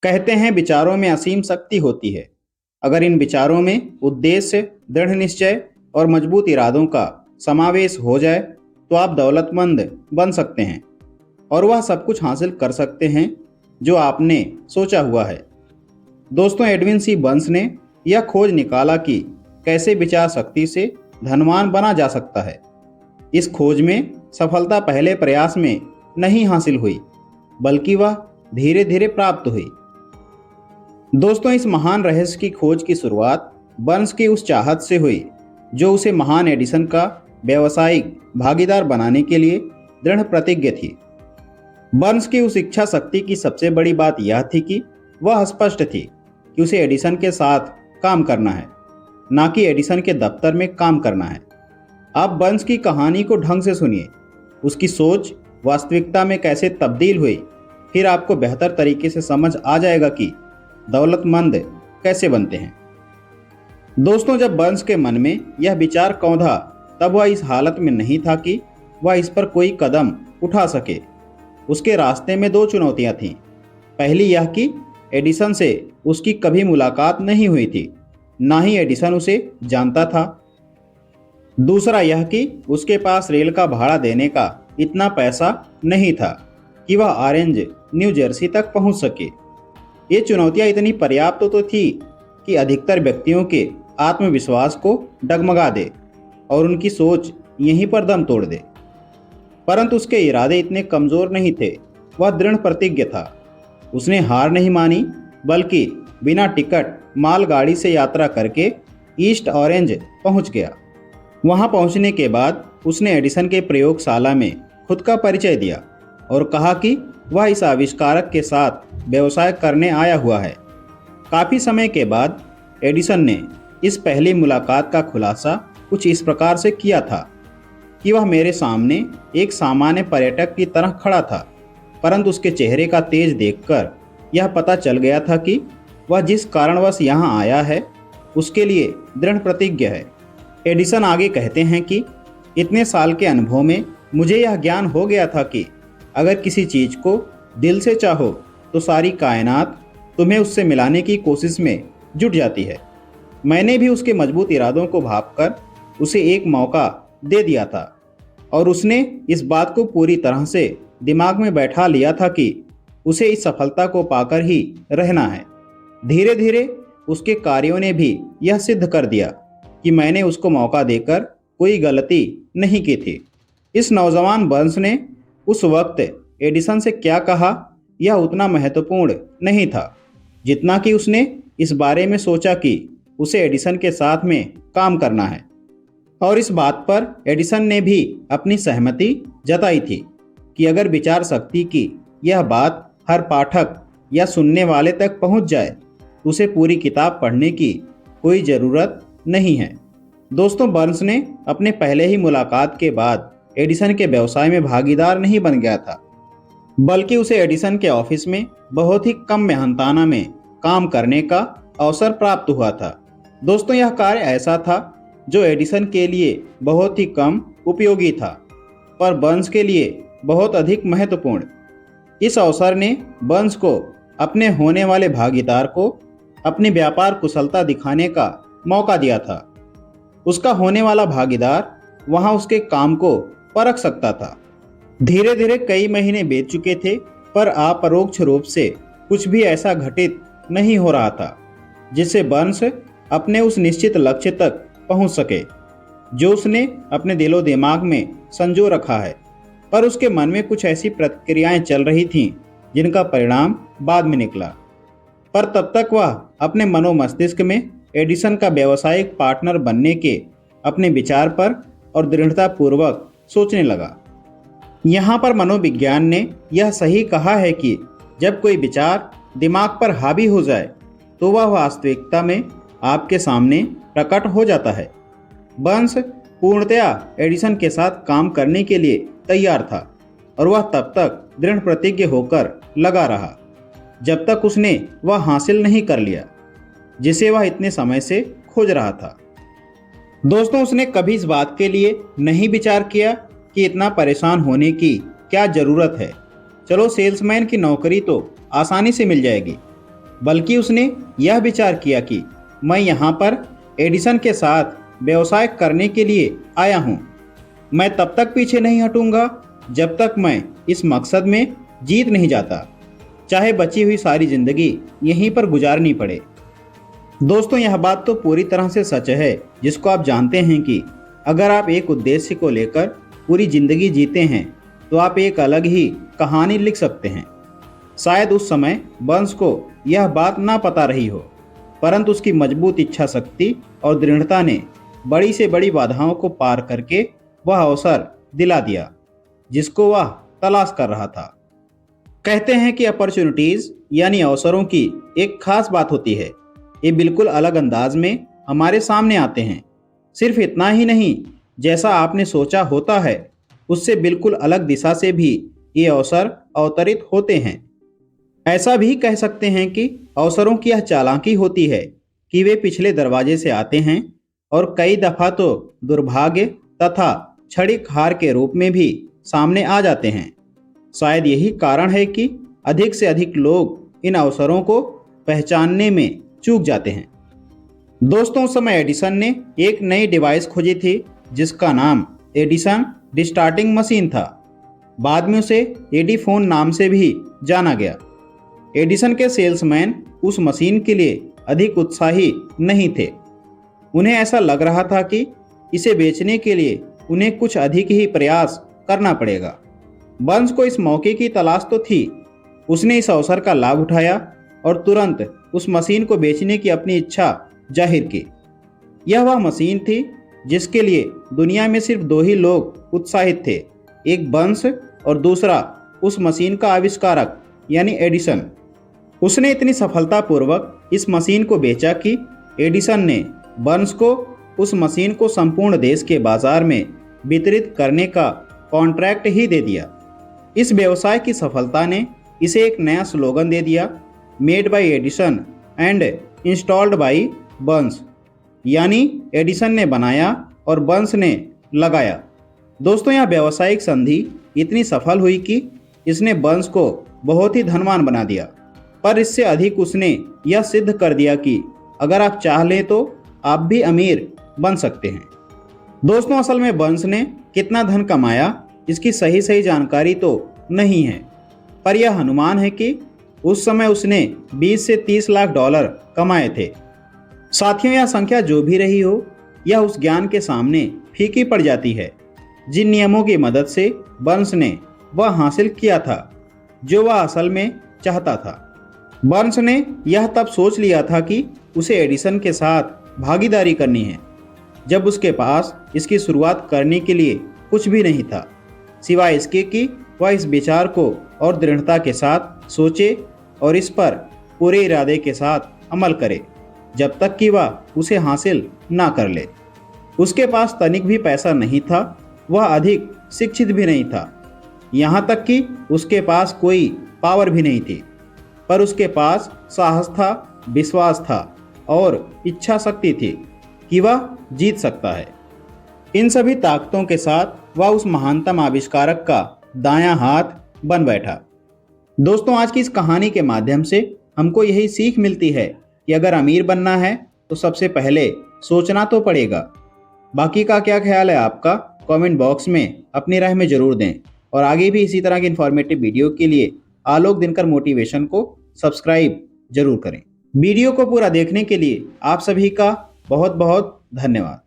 कहते हैं विचारों में असीम शक्ति होती है। अगर इन विचारों में उद्देश्य, दृढ़ निश्चय और मजबूत इरादों का समावेश हो जाए तो आप दौलतमंद बन सकते हैं और वह सब कुछ हासिल कर सकते हैं जो आपने सोचा हुआ है। दोस्तों, एडविन सी बर्न्स ने यह खोज निकाला कि कैसे विचार शक्ति से धनवान बना जा सकता है। इस खोज में सफलता पहले प्रयास में नहीं हासिल हुई, बल्कि वह धीरे धीरे प्राप्त हुई। दोस्तों, इस महान रहस्य की खोज की शुरुआत बर्न्स की उस चाहत से हुई जो उसे महान एडिसन का व्यावसायिक भागीदार बनाने के लिए दृढ़ प्रतिज्ञ थी। बर्न्स की उस इच्छा शक्ति की सबसे बड़ी बात यह थी कि वह स्पष्ट थी कि उसे एडिसन के साथ काम करना है, ना कि एडिसन के दफ्तर में काम करना है। आप बर्न्स की कहानी को ढंग से सुनिए, उसकी सोच वास्तविकता में कैसे तब्दील हुई, फिर आपको बेहतर तरीके से समझ आ जाएगा कि दौलतमंद कैसे बनते हैं। दोस्तों, जब बर्न्स के मन में यह विचार कौंधा तब वह इस हालत में नहीं था कि वह इस पर कोई कदम उठा सके। उसके रास्ते में दो चुनौतियां थीं। पहली यह कि एडिसन से उसकी कभी मुलाकात नहीं हुई थी, ना ही एडिसन उसे जानता था। दूसरा यह कि उसके पास रेल का भाड़ा देने का इतना पैसा नहीं था कि वह ऑरेंज, न्यू जर्सी तक पहुंच सके। ये चुनौतियां इतनी पर्याप्त तो थी कि अधिकतर व्यक्तियों के आत्मविश्वास को डगमगा दे और उनकी सोच यहीं पर दम तोड़ दे। परंतु उसके इरादे इतने कमज़ोर नहीं थे। वह दृढ़ प्रतिज्ञ था। उसने हार नहीं मानी, बल्कि बिना टिकट मालगाड़ी से यात्रा करके ईस्ट ऑरेंज पहुंच गया। वहां पहुंचने के बाद उसने एडिसन के प्रयोगशाला में खुद का परिचय दिया और कहा कि वह इस आविष्कारक के साथ व्यवसाय करने आया हुआ है। काफ़ी समय के बाद एडिसन ने इस पहली मुलाकात का खुलासा कुछ इस प्रकार से किया था कि वह मेरे सामने एक सामान्य पर्यटक की तरह खड़ा था, परंतु उसके चेहरे का तेज देखकर यह पता चल गया था कि वह जिस कारणवश यहाँ आया है उसके लिए दृढ़ प्रतिज्ञ है। एडिसन आगे कहते हैं कि इतने साल के अनुभव में मुझे यह ज्ञान हो गया था कि अगर किसी चीज़ को दिल से चाहो तो सारी कायनात तुम्हें उससे मिलाने की कोशिश में जुट जाती है। मैंने भी उसके मजबूत इरादों को भांपकर उसे एक मौका दे दिया था और उसने इस बात को पूरी तरह से दिमाग में बैठा लिया था कि उसे इस सफलता को पाकर ही रहना है। धीरे धीरे उसके कार्यों ने भी यह सिद्ध कर दिया कि मैंने उसको मौका देकर कोई गलती नहीं की थी। इस नौजवान बर्न्स ने उस वक्त एडिसन से क्या कहा यह उतना महत्वपूर्ण नहीं था जितना कि उसने इस बारे में सोचा कि उसे एडिसन के साथ में काम करना है। और इस बात पर एडिसन ने भी अपनी सहमति जताई थी कि अगर विचार शक्ति की यह बात हर पाठक या सुनने वाले तक पहुंच जाए तो उसे पूरी किताब पढ़ने की कोई ज़रूरत नहीं है। दोस्तों, बर्न्स ने अपने पहले ही मुलाकात के बाद एडिसन के व्यवसाय में भागीदार नहीं बन गया था, बल्कि उसे एडिसन के ऑफिस में बहुत ही कम मेहनताना में काम करने का अवसर प्राप्त हुआ था। दोस्तों, यह कार्य ऐसा था जो एडिसन के लिए बहुत ही कम उपयोगी था, पर बर्न्स के लिए बहुत अधिक महत्वपूर्ण। इस अवसर ने बर्न्स को अपने होने वाले भागीदार को अपनी व्यापार कुशलता दिखाने का मौका दिया था। उसका होने वाला भागीदार वहां उसके काम को परख सकता था। धीरे धीरे कई महीने बीत चुके थे, पर अपरोक्ष रूप से कुछ भी ऐसा घटित नहीं हो रहा था जिससे बर्न्स अपने उस निश्चित लक्ष्य तक पहुंच सके जो उसने अपने दिलो दिमाग में संजो रखा है। पर उसके मन में कुछ ऐसी प्रतिक्रियाएं चल रही थीं जिनका परिणाम बाद में निकला। पर तब तक वह अपने मनोमस्तिष्क में एडिसन का व्यावसायिक पार्टनर बनने के अपने विचार पर और दृढ़तापूर्वक सोचने लगा। यहाँ पर मनोविज्ञान ने यह सही कहा है कि जब कोई विचार दिमाग पर हावी हो जाए तो वह वास्तविकता में आपके सामने प्रकट हो जाता है। बर्न्स पूर्णतया एडिसन के साथ काम करने के लिए तैयार था और वह तब तक दृढ़ प्रतिज्ञ होकर लगा रहा जब तक उसने वह हासिल नहीं कर लिया जिसे वह इतने समय से खोज रहा था। दोस्तों, उसने कभी इस बात के लिए नहीं विचार किया कि इतना परेशान होने की क्या ज़रूरत है। चलो, सेल्समैन की नौकरी तो आसानी से मिल जाएगी। बल्कि उसने यह विचार किया कि मैं यहाँ पर एडिसन के साथ व्यवसाय करने के लिए आया हूँ। मैं तब तक पीछे नहीं हटूंगा जब तक मैं इस मकसद में जीत नहीं जाता, चाहे बची हुई सारी जिंदगी यहीं पर गुजारनी पड़े। दोस्तों, यह बात तो पूरी तरह से सच है, जिसको आप जानते हैं कि अगर आप एक उद्देश्य को लेकर पूरी जिंदगी जीते हैं तो आप एक अलग ही कहानी लिख सकते हैं। शायद उस समय बंस को यह बात ना पता रही हो, परंतु उसकी मजबूत इच्छा शक्ति और दृढ़ता ने बड़ी से बड़ी बाधाओं को पार करके वह अवसर दिला दिया जिसको वह तलाश कर रहा था। कहते हैं कि अपॉर्चुनिटीज यानी अवसरों की एक खास बात होती है, ये बिल्कुल अलग अंदाज में हमारे सामने आते हैं। सिर्फ इतना ही नहीं, जैसा आपने सोचा होता है उससे बिल्कुल अलग दिशा से भी ये अवसर अवतरित होते हैं। ऐसा भी कह सकते हैं कि अवसरों की यह चालाकी होती है कि वे पिछले दरवाजे से आते हैं और कई दफा तो दुर्भाग्य तथा क्षणिक हार के रूप में भी सामने आ जाते हैं। शायद यही कारण है कि अधिक से अधिक लोग इन अवसरों को पहचानने में चूक जाते हैं। दोस्तों, उस समय एडिसन ने एक नई डिवाइस खोजी थी जिसका नाम एडिसन डिस्टार्टिंग मशीन था। बाद में उसे एडीफोन नाम से भी जाना गया। एडिसन के सेल्समैन उस मशीन के लिए अधिक उत्साही नहीं थे। उन्हें ऐसा लग रहा था कि इसे बेचने के लिए उन्हें कुछ अधिक ही प्रयास करना पड़ेगा। बंस को इस मौके की तलाश तो थी। उसने इस अवसर का लाभ उठाया और तुरंत उस मशीन को बेचने की अपनी इच्छा जाहिर की। यह वह मशीन थी जिसके लिए दुनिया में सिर्फ दो ही लोग उत्साहित थे, एक बंस और दूसरा उस मशीन का आविष्कारक यानी एडिसन। उसने इतनी सफलतापूर्वक इस मशीन को बेचा कि एडिसन ने बर्न्स को उस मशीन को संपूर्ण देश के बाजार में वितरित करने का कॉन्ट्रैक्ट ही दे दिया। इस व्यवसाय की सफलता ने इसे एक नया स्लोगन दे दिया, made by Edison and installed by Burns, यानी एडिसन ने बनाया और बर्न्स ने लगाया। दोस्तों, यह व्यावसायिक संधि इतनी सफल हुई कि इसने बर्न्स को बहुत ही धनवान बना दिया, पर इससे अधिक उसने यह सिद्ध कर दिया कि अगर आप चाह लें तो आप भी अमीर बन सकते हैं। दोस्तों, असल में बर्न्स ने कितना धन कमाया इसकी सही जानकारी तो नहीं है, पर यह अनुमान है कि उस समय उसने 20 से 30 लाख डॉलर कमाए थे। साथियों, यह संख्या जो भी रही हो, यह उस ज्ञान के सामने फीकी पड़ जाती है जिन नियमों की मदद से बर्न्स ने वह हासिल किया था जो वह असल में चाहता था। बर्न्स ने यह तब सोच लिया था कि उसे एडिसन के साथ भागीदारी करनी है जब उसके पास इसकी शुरुआत करने के लिए कुछ भी नहीं था, सिवाय इसके कि वह इस विचार को और दृढ़ता के साथ सोचे और इस पर पूरे इरादे के साथ अमल करे जब तक कि वह उसे हासिल ना कर ले। उसके पास तनिक भी पैसा नहीं था, वह अधिक शिक्षित भी नहीं था, यहाँ तक कि उसके पास कोई पावर भी नहीं थी, पर उसके पास साहस था, विश्वास था और इच्छा शक्ति थी कि वह जीत सकता है। इन सभी ताकतों के साथ वह उस महानतम आविष्कारक का दायां हाथ बन बैठा। दोस्तों, आज की इस कहानी के माध्यम से हमको यही सीख मिलती है कि अगर अमीर बनना है तो सबसे पहले सोचना तो पड़ेगा। बाकी का क्या ख्याल है आपका? कमेंट बॉक्स में अपनी राय में ज़रूर दें और आगे भी इसी तरह की इन्फॉर्मेटिव वीडियो के लिए आलोक दिनकर मोटिवेशन को सब्सक्राइब जरूर करें। वीडियो को पूरा देखने के लिए आप सभी का बहुत बहुत धन्यवाद।